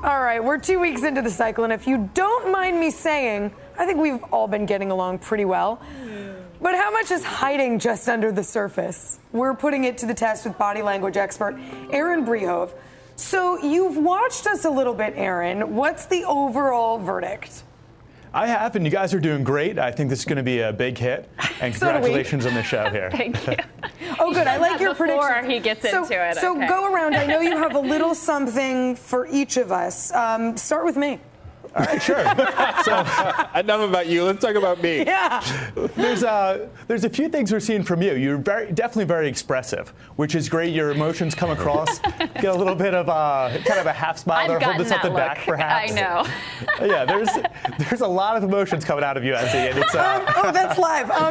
All right, we're 2 weeks into the cycle, and if you don't mind me saying, I think we've all been getting along pretty well. But how much is hiding just under the surface? We're putting it to the test with body language expert Aaron Brehove. So you've watched us a little bit, Aaron. What's the overall verdict? I have, and you guys are doing great. I think this is going to be a big hit. And congratulations on the show here. Thank you. Oh, good. I like your prediction. Before he gets into it. So okay. Go around. I know you have a little something for each of us. Start with me. All right, sure. Enough about you. Let's talk about me. Yeah. There's a few things we're seeing from you. You're definitely very expressive, which is great. Your emotions come across. Get a little bit of kind of a half smile there, holding something back, perhaps. I know. Yeah, there's a lot of emotions coming out of you, Essie, and it's. Oh, that's live. I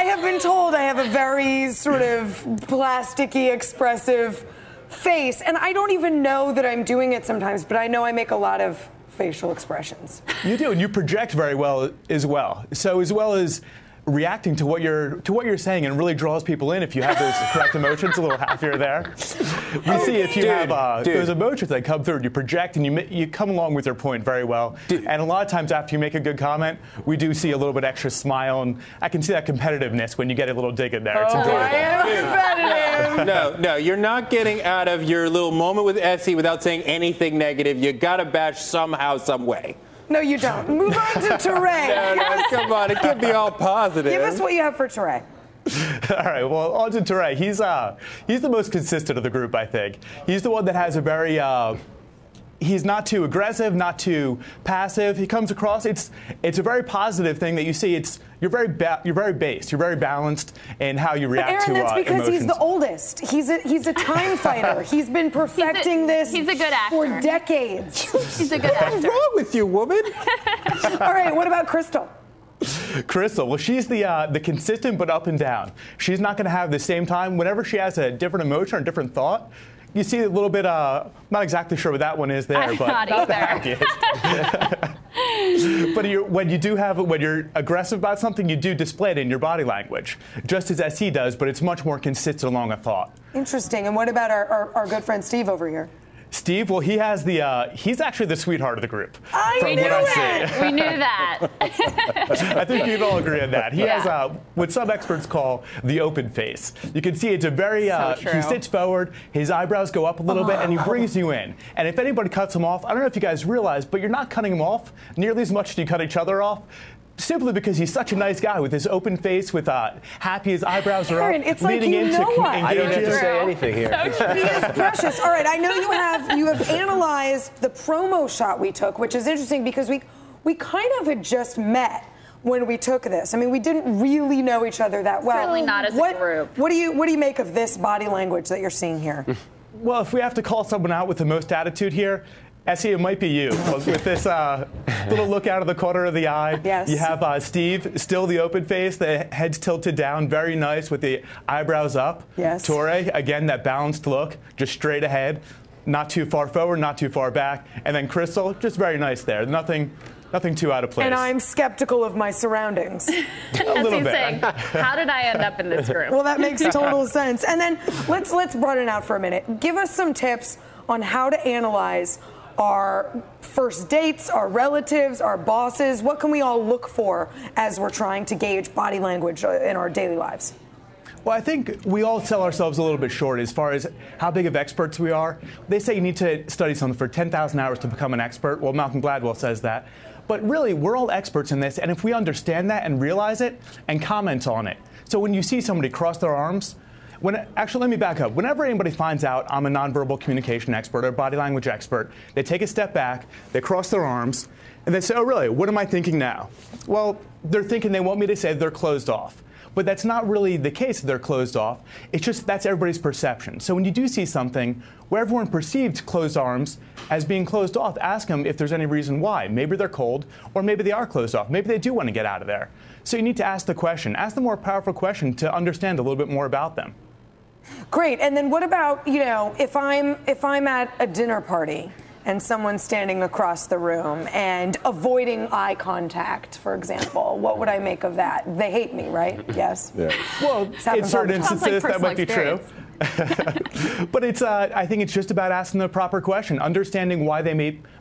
have been told I have a very sort of plasticky, expressive face, and I don't even know that I'm doing it sometimes, but I know I make a lot of facial expressions. You do, and you project very well as well. So as well as reacting to what you're saying, and really draws people in if you have those correct emotions, a little happier there. We see if you have those emotions that come through, and you project, and you come along with your point very well. And a lot of times after you make a good comment, we do see a little bit extra smile, and I can see that competitiveness when you get a little dig in there. It's enjoyable. I am competitive. No, you're not getting out of your little moment with Essie without saying anything negative. You got to bash somehow, some way. No, you don't. Move on to Teray. No, come on. It can't be all positive. Give us what you have for Teray. All right, well, on to Teray. He's the most consistent of the group, I think. He's the one that has a very he's not too aggressive, not too passive. He comes across. It's a very positive thing that you see. You're very based. You're very balanced in how you react to Aaron, that's because emotions. he's the oldest. He's a time fighter. He's been perfecting this. He's a good actor for decades. He's a good actor. What's wrong with you, woman? All right, what about Crystal? Crystal, well, she's the consistent but up and down. She's not going to have the same time. Whenever she has a different emotion or a different thought, you see a little bit, not exactly sure what that one is there, I'm but not either. But when you're aggressive about something, you do display it in your body language, just as SE does, but it's much more consistent along a thought. Interesting. And what about our good friend Steve over here? Steve, well, he's actually the sweetheart of the group. I knew it. We knew that. I think you'd all agree on that. He has what some experts call the open face. You can see it's a very, he sits forward, his eyebrows go up a little bit, and he brings you in. And if anybody cuts him off, I don't know if you guys realize, but you're not cutting him off nearly as much as you cut each other off. Simply because he's such a nice guy with his open face, with happy, his eyebrows are Aaron, up, it's like leaning you into know us. I don't have to say anything here. He is precious. All right, I know you have analyzed the promo shot we took, which is interesting because we kind of had just met when we took this. I mean, we didn't really know each other that well. Certainly not as a group. What do you make of this body language that you're seeing here? Well, if we have to call someone out with the most attitude here, Essie, it might be you. With this little look out of the corner of the eye. Yes. You have Steve, still the open face, the head's tilted down, very nice with the eyebrows up. Yes. Teray, again, that balanced look, just straight ahead, not too far forward, not too far back. And then Crystal, just very nice there. Nothing too out of place. And I'm skeptical of my surroundings. A little bit. Saying, how did I end up in this group? Well, that makes total sense. And then let's broaden out for a minute. Give us some tips on how to analyze our first dates, our relatives, our bosses. What can we all look for as we're trying to gauge body language in our daily lives? Well, I think we all sell ourselves a little bit short as far as how big of experts we are. They say you need to study something for 10,000 hours to become an expert. Well, Malcolm Gladwell says that. But really, we're all experts in this, and if we understand that and realize it and comment on it. So when you see somebody cross their arms, actually, let me back up. Whenever anybody finds out I'm a nonverbal communication expert or body language expert, they take a step back, they cross their arms, and they say, oh, really, what am I thinking now? Well, they're thinking they want me to say they're closed off. But that's not really the case that they're closed off. It's just that's everybody's perception. So when you do see something where everyone perceives closed arms as being closed off, ask them if there's any reason why. Maybe they're cold, or maybe they are closed off. Maybe they do want to get out of there. So you need to ask the question. Ask the more powerful question to understand a little bit more about them. Great. And then what about, if I'm at a dinner party and someone's standing across the room and avoiding eye contact, for example, what would I make of that? They hate me, right? Yes? Yeah. Well, in certain instances, that might be true. But it's, I think it's just about asking the proper question, understanding why they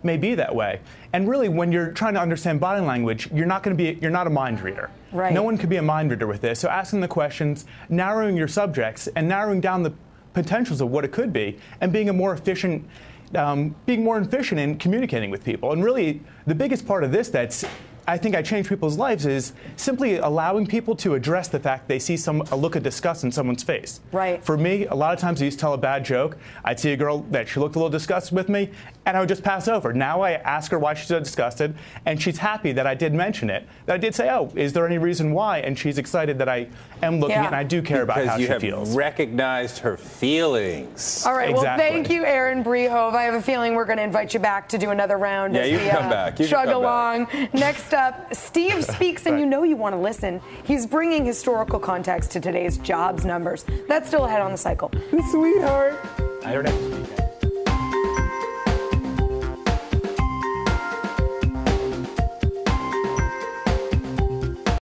may be that way. And really, when you're trying to understand body language, you're not a mind reader. Right. No one can be a mind reader with this. So asking the questions, narrowing your subjects, and narrowing down the potentials of what it could be, and being more efficient in communicating with people. And really, the biggest part of this I think I change people's lives is simply allowing people to address the fact they see a look of disgust in someone's face. Right. For me, a lot of times I used to tell a bad joke. I'd see a girl that she looked a little disgusted with me, and I would just pass over. Now I ask her why she's so disgusted, and she's happy that I did mention it. That I did say, oh, is there any reason why? And she's excited that I am looking and I do care about how she feels. Because you have recognized her feelings. All right, Exactly. well, thank you, Aaron Brehove. I have a feeling we're going to invite you back to do another round as you we come back. You chug can come along. back. Next up, Steve speaks, and you know you want to listen. He's bringing historical context to today's jobs numbers. That's still ahead on the cycle. Sweetheart. I don't know.